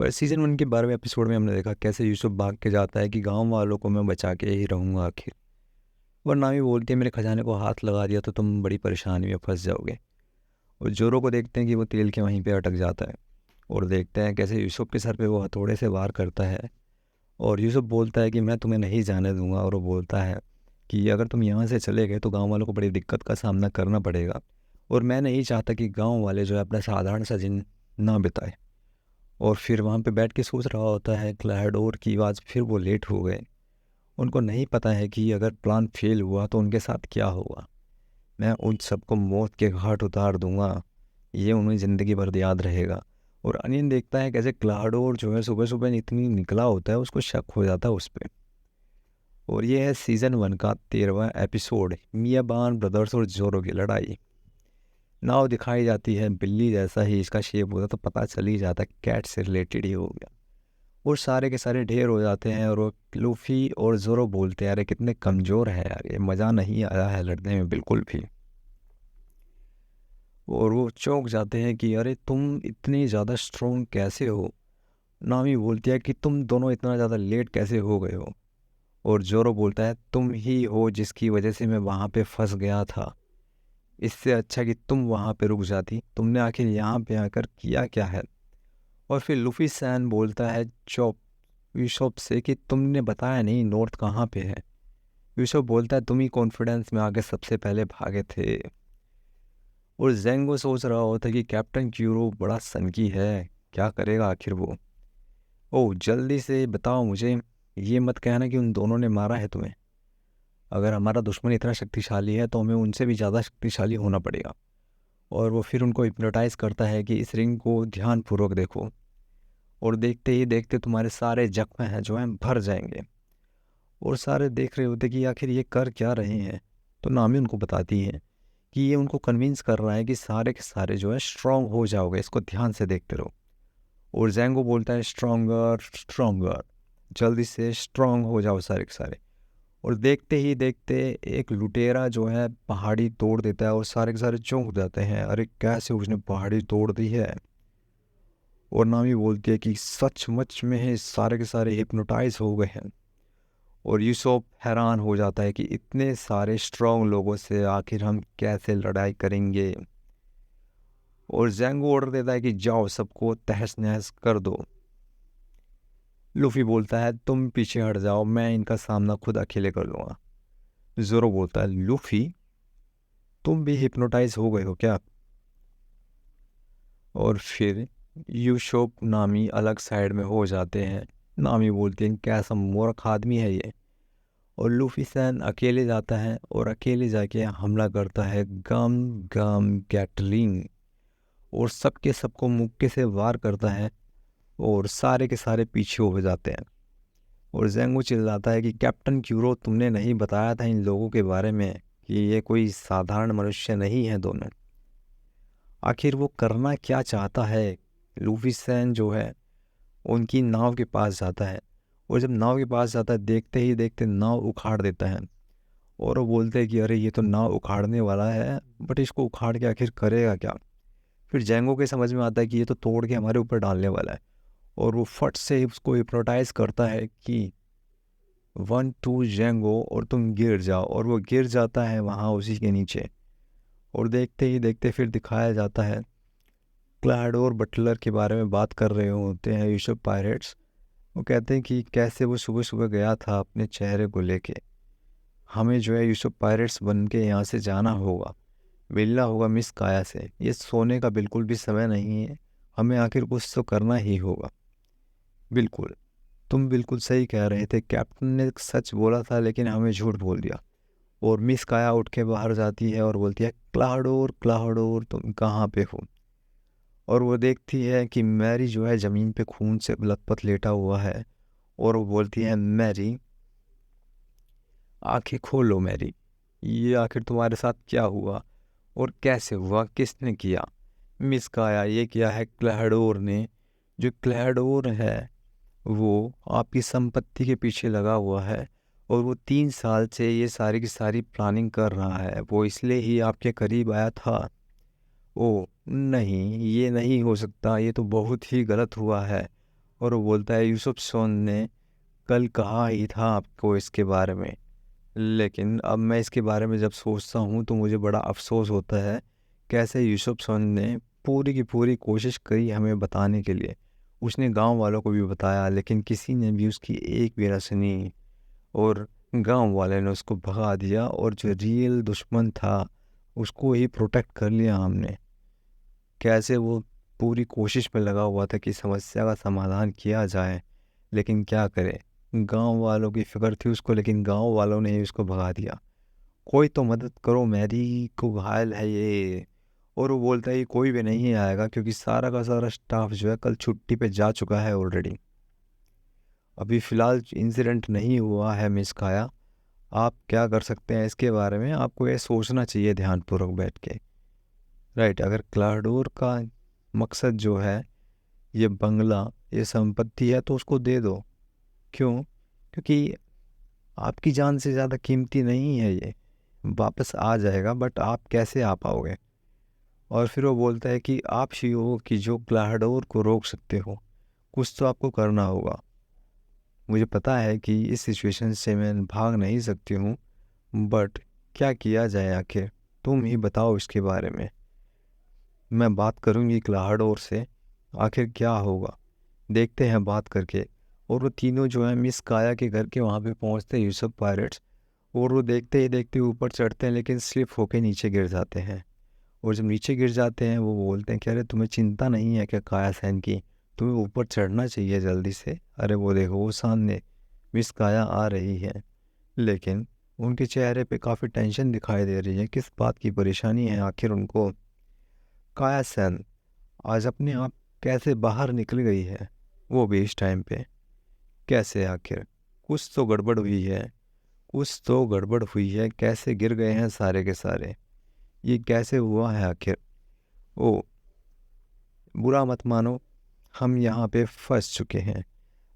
पर सीज़न 1 के 12वें एपिसोड में हमने देखा कैसे यूसुफ भाग के जाता है कि गाँव वालों को मैं बचा के ही रहूँगा आखिर। और नामी बोलती है मेरे खजाने को हाथ लगा दिया तो तुम बड़ी परेशानी में फँस जाओगे। और जोरो को देखते हैं कि वो तेल के वहीं पे अटक जाता है। और देखते हैं कैसे यूसुफ के सर पे वो हथौड़े से वार करता है। और यूसुफ बोलता है कि मैं तुम्हें नहीं जाने दूंगा। और वो बोलता है कि अगर तुम यहाँ से चले गए तो गाँव वालों को बड़ी दिक्कत का सामना करना पड़ेगा। और मैं नहीं चाहता कि गाँव वाले जो है अपना साधारण सा दिन ना बिताए। और फिर वहाँ पे बैठ के सोच रहा होता है क्लैडोर की आज फिर वो लेट हो गए। उनको नहीं पता है कि अगर प्लान फेल हुआ तो उनके साथ क्या होगा। मैं उन सबको मौत के घाट उतार दूंगा। ये उन्हें ज़िंदगी भर याद रहेगा। और अनियन देखता है कैसे क्लाडोर जो है सुबह सुबह इतनी निकला होता है, उसको शक हो जाता है उस पर। और ये है सीज़न 1 का 13वां एपिसोड, मियाबान ब्रदर्स और जोरो की लड़ाई। नाव दिखाई जाती है, बिल्ली जैसा ही इसका शेप होता तो पता चल ही जाता कैट से रिलेटेड ही हो गया। और सारे के सारे ढेर हो जाते हैं और वो लूफी और जोरो बोलते हैं अरे कितने कमज़ोर है यार, ये मज़ा नहीं आया है लड़ने में बिल्कुल भी। और वो चौंक जाते हैं कि अरे तुम इतनी ज़्यादा स्ट्रोंग कैसे हो। नामी बोलती है कि तुम दोनों इतना ज़्यादा लेट कैसे हो गए हो। और जोरो बोलता है तुम ही हो जिसकी वजह से मैं वहाँ पे फंस गया था। इससे अच्छा कि तुम वहाँ पे रुक जाती, तुमने आखिर यहाँ पे आकर किया क्या है। और फिर लूफी सैन बोलता है चौप यूसुफ से कि तुमने बताया नहीं नॉर्थ कहाँ पे है। यूसुफ बोलता है तुम ही कॉन्फिडेंस में आगे सबसे पहले भागे थे। और जेंगो सोच रहा होता कि कैप्टन क्यूरो बड़ा सनकी है, क्या करेगा आखिर वो। ओह जल्दी से बताओ मुझे, ये मत कहना कि उन दोनों ने मारा है तुम्हें। अगर हमारा दुश्मन इतना शक्तिशाली है तो हमें उनसे भी ज़्यादा शक्तिशाली होना पड़ेगा। और वो फिर उनको हिप्नोटाइज करता है कि इस रिंग को ध्यानपूर्वक देखो। और देखते ही देखते तुम्हारे सारे जख्म हैं जो हैं भर जाएंगे। और सारे देख रहे होते कि आखिर ये कर क्या रहे हैं। तो नामी उनको बताती है कि ये उनको कन्विंस कर रहा है कि सारे के सारे जो है स्ट्रांग हो जाओगे, इसको ध्यान से देखते रहो। और जैंगो बोलता है स्ट्रॉन्गर स्ट्रॉन्गर, जल्दी से स्ट्रांग हो जाओ सारे के सारे। और देखते ही देखते एक लुटेरा जो है पहाड़ी तोड़ देता है और सारे के सारे चौंक जाते हैं, अरे कैसे उसने पहाड़ी तोड़ दी है। और नामी बोलती है कि सचमुच में है सारे के सारे हिप्नोटाइज हो गए हैं। और यूसुफ हैरान हो जाता है कि इतने सारे स्ट्रांग लोगों से आखिर हम कैसे लड़ाई करेंगे। और जैंगो ऑर्डर देता है कि जाओ सबको तहस नहस कर दो। लूफी बोलता है तुम पीछे हट जाओ, मैं इनका सामना खुद अकेले कर लूँगा। जोरो बोलता है लूफी तुम भी हिप्नोटाइज हो गए हो क्या। और फिर यूसुफ नामी अलग साइड में हो जाते हैं। नामी बोलती है कैसा मूर्ख आदमी है ये। और लूफी सैन अकेले जाता है और अकेले जाके हमला करता है गम गम गैटलिंग। और सबके सबको मुक्के से वार करता है और सारे के सारे पीछे हो जाते हैं। और जेंगो चिल्लाता है कि कैप्टन क्यूरो तुमने नहीं बताया था इन लोगों के बारे में कि ये कोई साधारण मनुष्य नहीं है दोनों। आखिर वो करना क्या चाहता है। लूफी सैन जो है उनकी नाव के पास जाता है। और जब नाव के पास जाता है देखते ही देखते नाव उखाड़ देता है। और वो बोलते हैं कि अरे ये तो नाव उखाड़ने वाला है, बट इसको उखाड़ के आखिर करेगा क्या। फिर जेंगो के समझ में आता है कि ये तो तोड़ के हमारे ऊपर डालने वाला है। और वो फट से उसको हिप्नोटाइज करता है कि 1 2 जेंगो और तुम गिर जाओ। और वो गिर जाता है वहाँ उसी के नीचे। और देखते ही देखते फिर दिखाया जाता है क्लाडो और बटलर के बारे में बात कर रहे होते हैं यूसुफ पायरेट्स। वो कहते हैं कि कैसे वो सुबह सुबह गया था अपने चेहरे को लेके। हमें जो है यूसुफ पायरेट्स बन के यहाँ से जाना होगा, मिलना होगा मिस काया से। ये सोने का बिल्कुल भी समय नहीं है, हमें आखिर कुछ तो करना ही होगा। बिल्कुल, तुम बिल्कुल सही कह रहे थे, कैप्टन ने सच बोला था लेकिन हमें झूठ बोल दिया। और मिस काया उठ के बाहर जाती है और बोलती है क्लाडोर तुम कहाँ पे हो। और वो देखती है कि मैरी जो है ज़मीन पे खून से लथपथ लेटा हुआ है। और वो बोलती है मैरी आंखें खोलो मैरी, ये आखिर तुम्हारे साथ क्या हुआ और कैसे हुआ, किसने किया। मिस काया ये किया है क्लैडोर ने। जो क्लैडोर है वो आपकी संपत्ति के पीछे लगा हुआ है। और वो 3 साल से ये सारी की सारी प्लानिंग कर रहा है, वो इसलिए ही आपके करीब आया था। ओ नहीं, ये नहीं हो सकता, ये तो बहुत ही गलत हुआ है। और वो बोलता है यूसुफ सोन ने कल कहा ही था आपको इसके बारे में, लेकिन अब मैं इसके बारे में जब सोचता हूँ तो मुझे बड़ा अफसोस होता है। कैसे यूसुफ सोन ने पूरी की पूरी कोशिश करी हमें बताने के लिए। उसने गांव वालों को भी बताया लेकिन किसी ने भी उसकी एक भी ना सुनी, और गांव वाले ने उसको भगा दिया और जो रियल दुश्मन था उसको ही प्रोटेक्ट कर लिया हमने। कैसे वो पूरी कोशिश में लगा हुआ था कि समस्या का समाधान किया जाए, लेकिन क्या करे, गांव वालों की फिक्र थी उसको, लेकिन गांव वालों ने ही उसको भगा दिया। कोई तो मदद करो, मैरी को घायल है ये। और वो बोलता है कि कोई भी नहीं आएगा क्योंकि सारा का सारा स्टाफ जो है कल छुट्टी पे जा चुका है ऑलरेडी। अभी फ़िलहाल इंसिडेंट नहीं हुआ है मिस काया। आप क्या कर सकते हैं इसके बारे में, आपको ये सोचना चाहिए ध्यानपूर्वक बैठ के। राइट, अगर क्लाडोर का मकसद जो है ये बंगला, ये संपत्ति है तो उसको दे दो। क्यों? क्योंकि आपकी जान से ज़्यादा कीमती नहीं है ये। वापस आ जाएगा, बट आप कैसे आ पाओगे? और फिर वो बोलता है कि आप ही हो कि जो क्लाडोर को रोक सकते हो, कुछ तो आपको करना होगा। मुझे पता है कि इस सिचुएशन से मैं भाग नहीं सकती हूँ, बट क्या किया जाए आखिर? तुम ही बताओ इसके बारे में। मैं बात करूँगी क्लाडोर से, आखिर क्या होगा देखते हैं बात करके। और वो तीनों जो है मिस काया के घर के वहाँ पे पहुँचते हैं यूसुफ पायरेट्स, और वो देखते ही देखते ऊपर चढ़ते हैं लेकिन स्लिप होके नीचे गिर जाते हैं। और जब नीचे गिर जाते हैं वो बोलते हैं कि अरे तुम्हें चिंता नहीं है क्या काया सैन की, तुम्हें ऊपर चढ़ना चाहिए जल्दी से। अरे वो देखो वो सामने मिस काया आ रही है, लेकिन उनके चेहरे पे काफ़ी टेंशन दिखाई दे रही है। किस बात की परेशानी है आखिर उनको? काया सैन आज अपने आप कैसे बाहर निकल गई है, वो भी इस टाइम पे? कैसे आखिर? कुछ तो गड़बड़ हुई है, कुछ तो गड़बड़ हुई है। कैसे गिर गए हैं सारे के सारे? ये कैसे हुआ है आखिर? ओ, बुरा मत मानो, हम यहाँ पे फंस चुके हैं।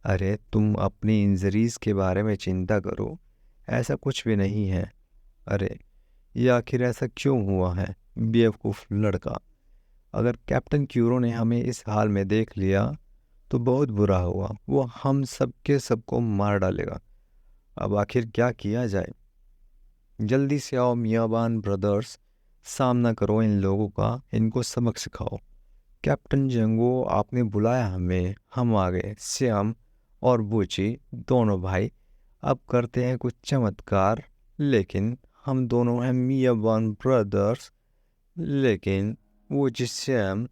अरे तुम अपनी इंजरीज के बारे में चिंता करो, ऐसा कुछ भी नहीं है। अरे ये आखिर ऐसा क्यों हुआ है बेवकूफ़ लड़का? अगर कैप्टन क्यूरो ने हमें इस हाल में देख लिया तो बहुत बुरा हुआ, वो हम सब के सबको मार डालेगा। अब आखिर क्या किया जाए? जल्दी से आओ मियाबान ब्रदर्स, सामना करो इन लोगों का, इनको सबक सिखाओ। कैप्टन जंगो आपने बुलाया हमें, हम आ गए। श्याम और बूची दोनों भाई, अब करते हैं कुछ चमत्कार। लेकिन हम दोनों हैं मियाबान ब्रदर्स। लेकिन वो जिस श्याम,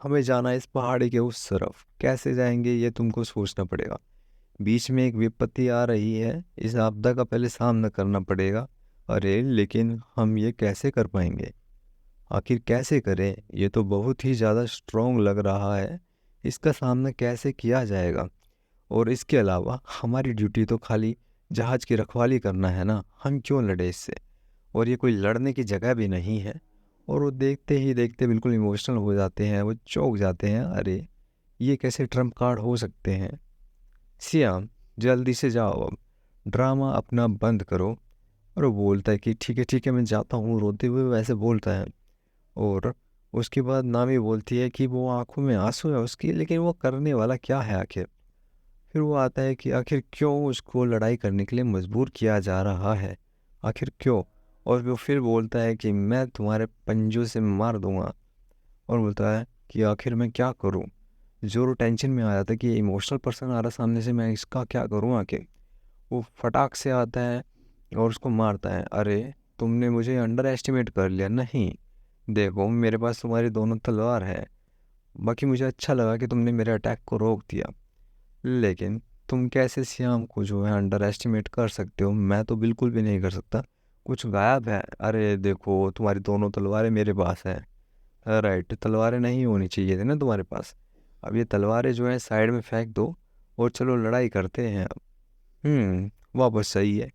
हमें जाना है इस पहाड़ी के उस तरफ। कैसे जाएंगे ये तुमको सोचना पड़ेगा। बीच में एक विपत्ति आ रही है, इस आपदा का पहले सामना करना पड़ेगा। अरे लेकिन हम ये कैसे कर पाएंगे? आखिर कैसे करें? ये तो बहुत ही ज़्यादा स्ट्रॉन्ग लग रहा है। इसका सामना कैसे किया जाएगा? और इसके अलावा हमारी ड्यूटी तो खाली जहाज़ की रखवाली करना है ना, हम क्यों लड़े इससे? और ये कोई लड़ने की जगह भी नहीं है। और वो देखते ही देखते बिल्कुल इमोशनल हो जाते हैं, वो चौंक जाते हैं। अरे ये कैसे ट्रम्प कार्ड हो सकते हैं? सियाम जल्दी से जाओ, अब ड्रामा अपना बंद करो। और वो बोलता है कि ठीक है मैं जाता हूँ, रोते हुए वैसे बोलता है। और उसके बाद नामी बोलती है कि वो आंखों में आंसू है उसकी, लेकिन वो करने वाला क्या है आखिर? फिर वो आता है कि आखिर क्यों उसको लड़ाई करने के लिए मजबूर किया जा रहा है, आखिर क्यों? और वो फिर बोलता है कि मैं तुम्हारे पंजों से मार दूंगा। और बोलता है कि आखिर मैं क्या करूं? जोरो टेंशन में आ जाता है कि इमोशनल पर्सन आ रहा सामने से, मैं इसका क्या करूं आखिर? वो फटाक से आता है और उसको मारता है। अरे तुमने मुझे अंडर एस्टिमेट कर लिया। नहीं, देखो मेरे पास तुम्हारी दोनों तलवार है। बाकी मुझे अच्छा लगा कि तुमने मेरे अटैक को रोक दिया, लेकिन तुम कैसे श्याम को जो है अंडर एस्टिमेट कर सकते हो? मैं तो बिल्कुल भी नहीं कर सकता। कुछ गायब है। अरे देखो तुम्हारी दोनों तलवारें मेरे पास है। राइट, तलवारें नहीं होनी चाहिए थी ना तुम्हारे पास। अब ये तलवारें जो है साइड में फेंक दो और चलो लड़ाई करते हैं अब। वापस सही है।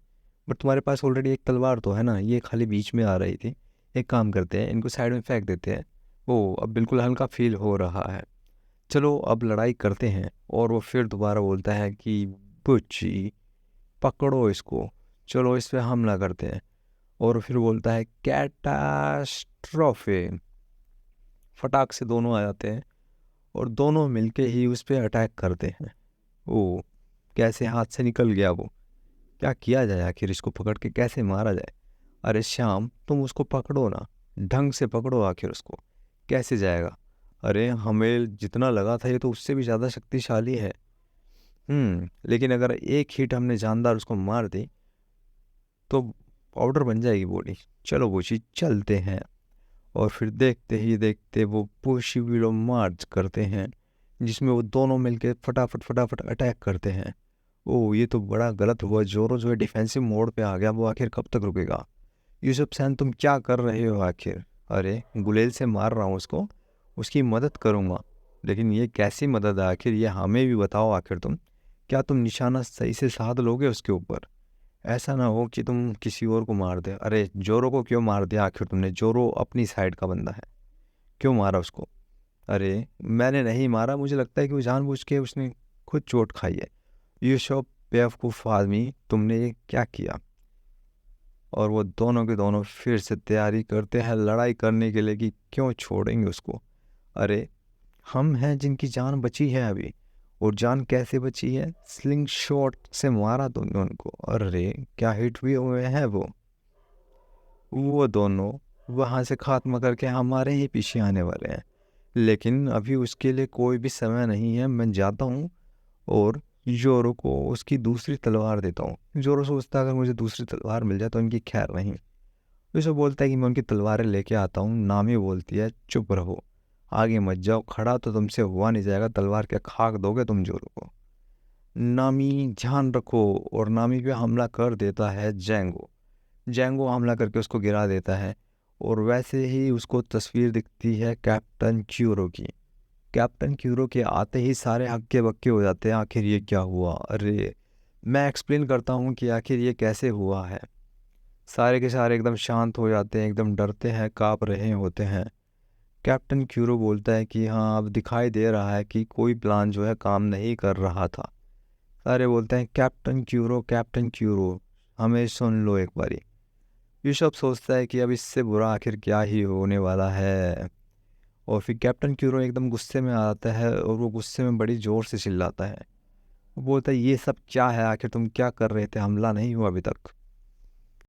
बट तुम्हारे पास ऑलरेडी एक तलवार तो है ना, ये खाली बीच में आ रही थी। एक काम करते हैं, इनको साइड में फेंक देते हैं। ओ अब बिल्कुल हल्का फील हो रहा है, चलो अब लड़ाई करते हैं। और वो फिर दोबारा बोलता है कि बुच्ची पकड़ो इसको, चलो इस पे हमला करते हैं। और फिर बोलता है कैटास्ट्रोफे। फटाक से दोनों आ जाते हैं और दोनों मिलके ही उस पर अटैक करते हैं। ओ, कैसे हाथ से निकल गया वो। क्या किया जाए आखिर, इसको पकड़ के कैसे मारा जाए। अरे श्याम, तुम उसको पकड़ो ना, ढंग से पकड़ो आखिर उसको, कैसे जाएगा। अरे हमें जितना लगा था ये तो उससे भी ज़्यादा शक्तिशाली है। लेकिन अगर एक हिट हमने जानदार उसको मार दी तो पाउडर बन जाएगी बॉडी। चलो बूची, चलते हैं। और फिर देखते ही देखते वो बुशिरो मार्च करते हैं, जिसमें वो दोनों मिलके फटाफट फटाफट अटैक करते हैं। ओह, ये तो बड़ा गलत हुआ। जोरो जो है डिफेंसिव मोड पे आ गया, वो आखिर कब तक रुकेगा। यूसुफ सैन, तुम क्या कर रहे हो आखिर। अरे गुलेल से मार रहा हूँ उसको, उसकी मदद करूँगा। लेकिन ये कैसी मदद है आखिर, ये हमें भी बताओ आखिर तुम। क्या तुम निशाना सही से साध लोगे उसके ऊपर। ऐसा ना हो कि तुम किसी और को मार दे। अरे जोरो को क्यों मार दिया आखिर तुमने, जोरो अपनी साइड का बंदा है, क्यों मारा उसको। अरे मैंने नहीं मारा, मुझे लगता है कि वो जानबूझ के उसने खुद चोट खाई है। ये सब बेवकूफ़ आदमी, तुमने ये क्या किया। और वो दोनों के दोनों फिर से तैयारी करते हैं लड़ाई करने के लिए कि क्यों छोड़ेंगे उसको। अरे हम हैं जिनकी जान बची है अभी। और जान कैसे बची है, स्लिंग शॉट से मारा तुमने उनको। अरे क्या हिट भी हुए हैं वो दोनों वहाँ से खात्मा करके हमारे ही पीछे आने वाले हैं। लेकिन अभी उसके लिए कोई भी समय नहीं है। मैं जाता हूँ और जोरो को उसकी दूसरी तलवार देता हूँ। जोरो सोचता है अगर मुझे दूसरी तलवार मिल जाए तो इनकी खैर नहीं। यूसुफ बोलता है कि मैं उनकी तलवारें लेके आता हूँ। नामी बोलती है चुप रहो, आगे मत जाओ, खड़ा तो तुमसे हुआ नहीं जाएगा, तलवार के खाक दोगे तुम जोरो को। नामी ध्यान रखो। और नामी पे हमला कर देता है जेंगो। जेंगो हमला करके उसको गिरा देता है। और वैसे ही उसको तस्वीर दिखती है कैप्टन क्यूरो की। कैप्टन क्यूरो के आते ही सारे हक्के बक्के हो जाते हैं, आखिर ये क्या हुआ। अरे मैं एक्सप्लेन करता हूँ कि आखिर ये कैसे हुआ है। सारे के सारे एकदम शांत हो जाते हैं, एकदम डरते हैं, काँप रहे होते हैं। कैप्टन क्यूरो बोलता है कि हाँ, अब दिखाई दे रहा है कि कोई प्लान जो है काम नहीं कर रहा था। सारे बोलते हैं कैप्टन क्यूरो, कैप्टन क्यूरो, हमें सुन लो एक बारी। यूसुफ सोचता है कि अब इससे बुरा आखिर क्या ही होने वाला है। और फिर कैप्टन क्यूरो एकदम गुस्से में आ जाता है और वो गुस्से में बड़ी ज़ोर से चिल्लाता है। वो बोलता है ये सब क्या है आखिर, तुम क्या कर रहे थे, हमला नहीं हुआ अभी तक।